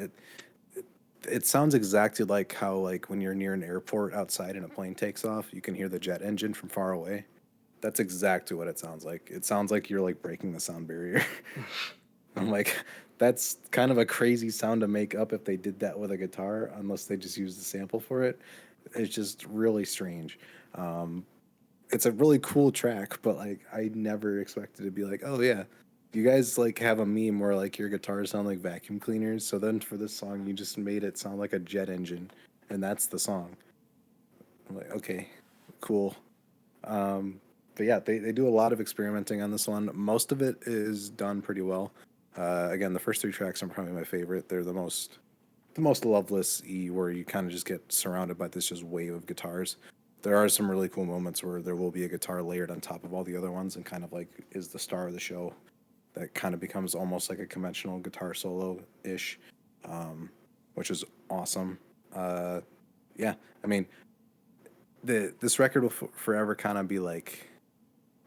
Speaker 3: it sounds exactly like how like when you're near an airport outside and a plane takes off, you can hear the jet engine from far away. That's exactly what it sounds like. It sounds like you're like breaking the sound barrier. I'm like, that's kind of a crazy sound to make up if they did that with a guitar, unless they just used the sample for it. It's just really strange. It's a really cool track, but like I never expected to be like, oh yeah, you guys like have a meme where like your guitars sound like vacuum cleaners. So then for this song, you just made it sound like a jet engine, and that's the song. I'm like, okay, cool. But yeah, they do a lot of experimenting on this one. Most of it is done pretty well. Again, the first three tracks are probably my favorite. They're the most Loveless-y, where you kind of just get surrounded by this just wave of guitars. There are some really cool moments where there will be a guitar layered on top of all the other ones and kind of like is the star of the show. That kind of becomes almost like a conventional guitar solo-ish, which is awesome. Yeah, I mean, this record will forever kind of be like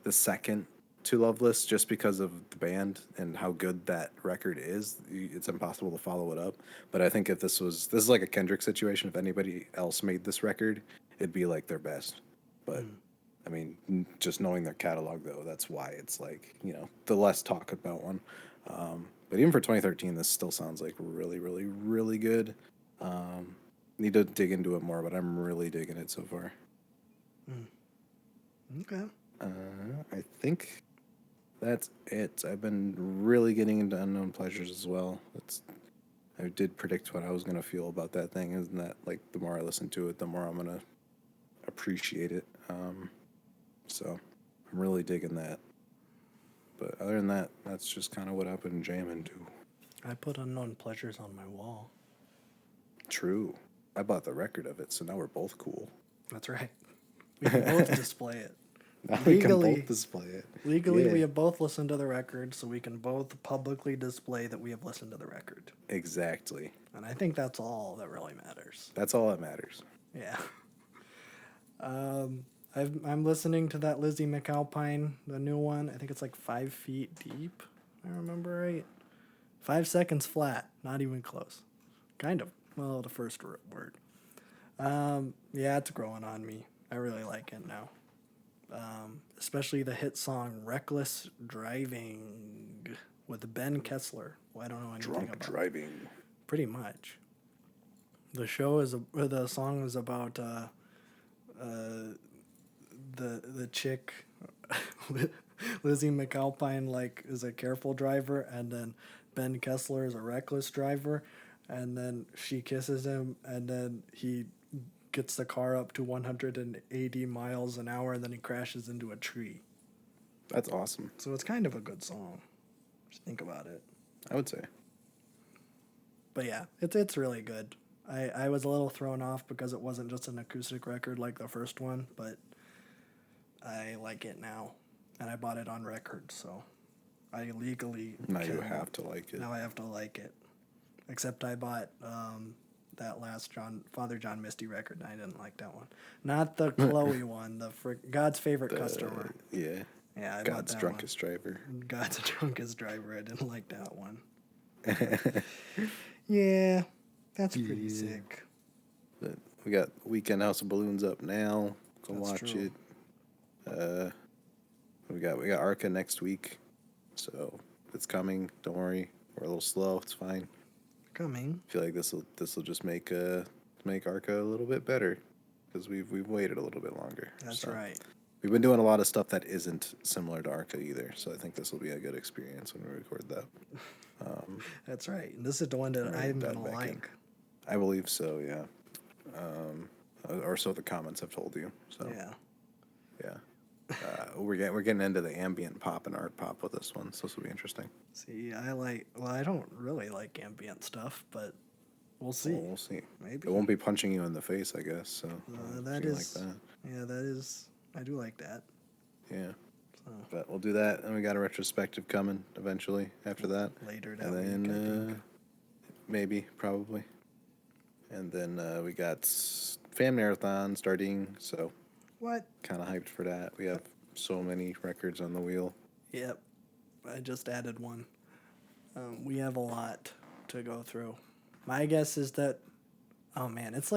Speaker 3: the second to Loveless just because of the band and how good that record is. It's impossible to follow it up. But I think if this is like a Kendrick situation. If anybody else made this record, it'd be like their best. But I mean, just knowing their catalog though, that's why it's like, the less talk about one. But even for 2013, this still sounds like really, really, really good. Need to dig into it more, but I'm really digging it so far.
Speaker 2: Okay.
Speaker 3: I think that's it. I've been really getting into Unknown Pleasures as well. I did predict what I was gonna feel about that thing, isn't that like the more I listen to it, the more I'm gonna appreciate it. So I'm really digging that. But other than that, that's just kind of what I've been jamming to.
Speaker 2: I put Unknown Pleasures on my wall.
Speaker 3: True. I bought the record of it, so now we're both cool.
Speaker 2: That's right. We can both display it.
Speaker 3: Now we can
Speaker 2: Legally-
Speaker 3: both display it.
Speaker 2: Legally,
Speaker 3: Yeah.
Speaker 2: we have both listened to the record, so we can both publicly display that we have listened to the record.
Speaker 3: Exactly.
Speaker 2: And I think that's all that really matters.
Speaker 3: That's all that matters.
Speaker 2: Yeah. I'm listening to that Lizzie McAlpine, the new one. I think it's like 5 feet deep. I remember right. 5 seconds flat, not even close. Kind of. Well, the first word. Yeah, it's growing on me. I really like it now. Especially the hit song "Reckless Driving" with Ben Kessler. Well, I don't know anything
Speaker 3: Drunk
Speaker 2: about.
Speaker 3: driving.
Speaker 2: Pretty much. The song is about the chick Lizzie McAlpine like is a careful driver, and then Ben Kessler is a reckless driver, and then she kisses him, and then he gets the car up to 180 miles an hour, and then he crashes into a tree.
Speaker 3: That's awesome.
Speaker 2: So it's kind of a good song. Just think about it.
Speaker 3: I would say.
Speaker 2: But yeah, it's really good. I was a little thrown off because it wasn't just an acoustic record like the first one, but I like it now. And I bought it on record, so I legally
Speaker 3: Now you
Speaker 2: can-
Speaker 3: have to like it.
Speaker 2: Now I have to like it. Except I bought that last Father John Misty record, and I didn't like that one. Not the Chloe one, God's Favorite Customer.
Speaker 3: Yeah.
Speaker 2: Yeah, I bought
Speaker 3: God's
Speaker 2: that
Speaker 3: drunkest driver.
Speaker 2: one. God's drunkest driver. I didn't like that one. Yeah, that's pretty sick.
Speaker 3: But we got Weekend House of Balloons up now. Go
Speaker 2: That's
Speaker 3: watch
Speaker 2: true.
Speaker 3: it. We got Arca next week, so it's coming. Don't worry, we're a little slow. It's fine.
Speaker 2: Coming.
Speaker 3: I feel like this will just make Arca a little bit better because we've waited a little bit longer.
Speaker 2: That's
Speaker 3: So,
Speaker 2: right.
Speaker 3: We've been doing a lot of stuff that isn't similar to Arca either, so I think this will be a good experience when we record that.
Speaker 2: That's right. And this is the one that
Speaker 3: Right,
Speaker 2: I'm
Speaker 3: that
Speaker 2: gonna
Speaker 3: back in.
Speaker 2: like.
Speaker 3: I believe so, yeah. Or so the comments have told you. So
Speaker 2: Yeah.
Speaker 3: yeah. We're getting into the ambient pop and art pop with this one, so this will be interesting.
Speaker 2: See, I don't really like ambient stuff, but we'll see.
Speaker 3: Well, we'll see.
Speaker 2: Maybe.
Speaker 3: It won't be punching you in the face, I guess. So
Speaker 2: That
Speaker 3: if you
Speaker 2: is,
Speaker 3: like that.
Speaker 2: yeah, that is, I do like that.
Speaker 3: Yeah.
Speaker 2: So
Speaker 3: But we'll do that, and we got a retrospective coming eventually after that.
Speaker 2: later that
Speaker 3: And
Speaker 2: week, I
Speaker 3: then
Speaker 2: think.
Speaker 3: maybe, probably. And then we got Fan Marathon starting, so
Speaker 2: What?
Speaker 3: kind of hyped for that. We have so many records on the wheel.
Speaker 2: Yep. I just added one. We have a lot to go through. My guess is that, oh man, it's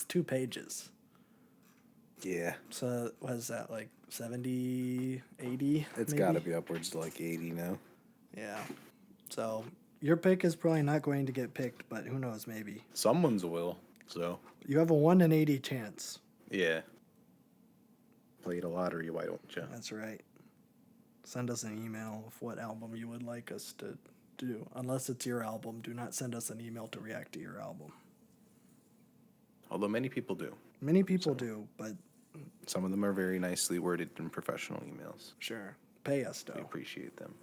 Speaker 2: 2 pages.
Speaker 3: Yeah.
Speaker 2: So what is that, like 70, 80?
Speaker 3: It's
Speaker 2: maybe?
Speaker 3: got to be upwards to like 80 now.
Speaker 2: Yeah. So your pick is probably not going to get picked, but who knows, maybe.
Speaker 3: Someone's will, so.
Speaker 2: You have a 1 in 80 chance.
Speaker 3: Yeah. Played a lottery, why don't you?
Speaker 2: That's right. Send us an email of what album you would like us to do. Unless it's your album, do not send us an email to react to your album.
Speaker 3: Although many people do.
Speaker 2: Many people do, but
Speaker 3: Some of them are very nicely worded and professional emails.
Speaker 2: sure. Pay us,
Speaker 3: We
Speaker 2: though.
Speaker 3: appreciate them.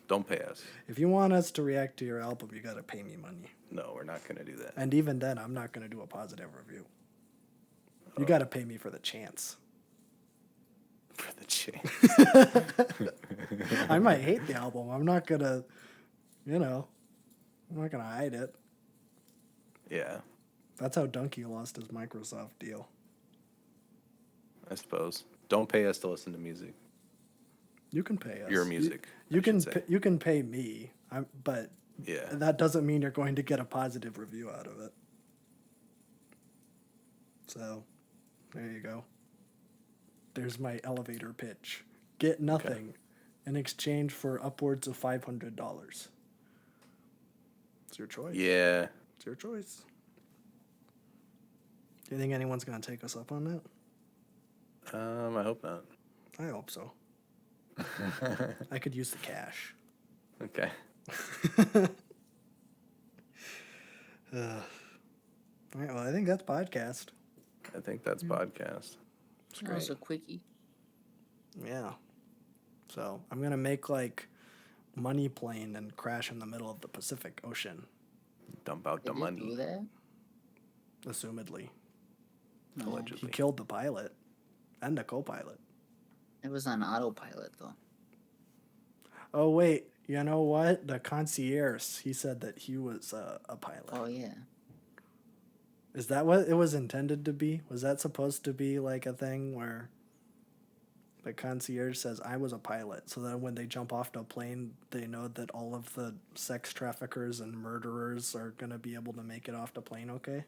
Speaker 3: Don't pay us.
Speaker 2: If you want us to react to your album, you gotta pay me money.
Speaker 3: No, we're not going to do that.
Speaker 2: And even then, I'm not gonna do a positive review. You gotta pay me for the chance.
Speaker 3: For the chance.
Speaker 2: I might hate the album. I'm not gonna, I'm not gonna hide it.
Speaker 3: Yeah,
Speaker 2: That's how Donkey lost his Microsoft deal.
Speaker 3: I suppose. Don't pay us to listen to music.
Speaker 2: You can pay us.
Speaker 3: Your music.
Speaker 2: You
Speaker 3: I
Speaker 2: can
Speaker 3: should say.
Speaker 2: you can pay me. But
Speaker 3: Yeah.
Speaker 2: that doesn't mean you're going to get a positive review out of it. So, there you go. There's my elevator pitch. Get nothing in exchange for upwards of $500. It's your choice.
Speaker 3: Yeah.
Speaker 2: It's your choice. Do you think anyone's going to take us up on that?
Speaker 3: I hope not.
Speaker 2: I hope so. I could use the cash.
Speaker 3: Okay.
Speaker 2: All right, well, I think that's podcast.
Speaker 3: I think that's podcast.
Speaker 2: It's
Speaker 4: That was
Speaker 2: great.
Speaker 4: a quickie.
Speaker 2: Yeah. So I'm gonna make like money plane and crash in the middle of the Pacific Ocean,
Speaker 3: Dump out the
Speaker 4: Did it do
Speaker 3: money.
Speaker 4: that?
Speaker 2: assumedly.
Speaker 4: No,
Speaker 2: He
Speaker 3: Allegedly.
Speaker 2: killed the pilot and the co-pilot.
Speaker 4: it was on autopilot though.
Speaker 2: Oh wait, you know what? The concierge, he said that he was a pilot.
Speaker 4: Oh yeah.
Speaker 2: Is that what it was intended to be? Was that supposed to be like a thing where the concierge says, I was a pilot, so that when they jump off the plane, they know that all of the sex traffickers and murderers are going to be able to make it off the plane okay?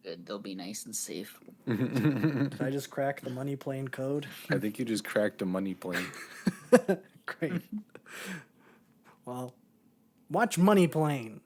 Speaker 4: Good. They'll be nice and safe.
Speaker 2: Did I just crack the money plane code?
Speaker 3: I think you just cracked a money plane.
Speaker 2: Great. Well, watch Money Plane.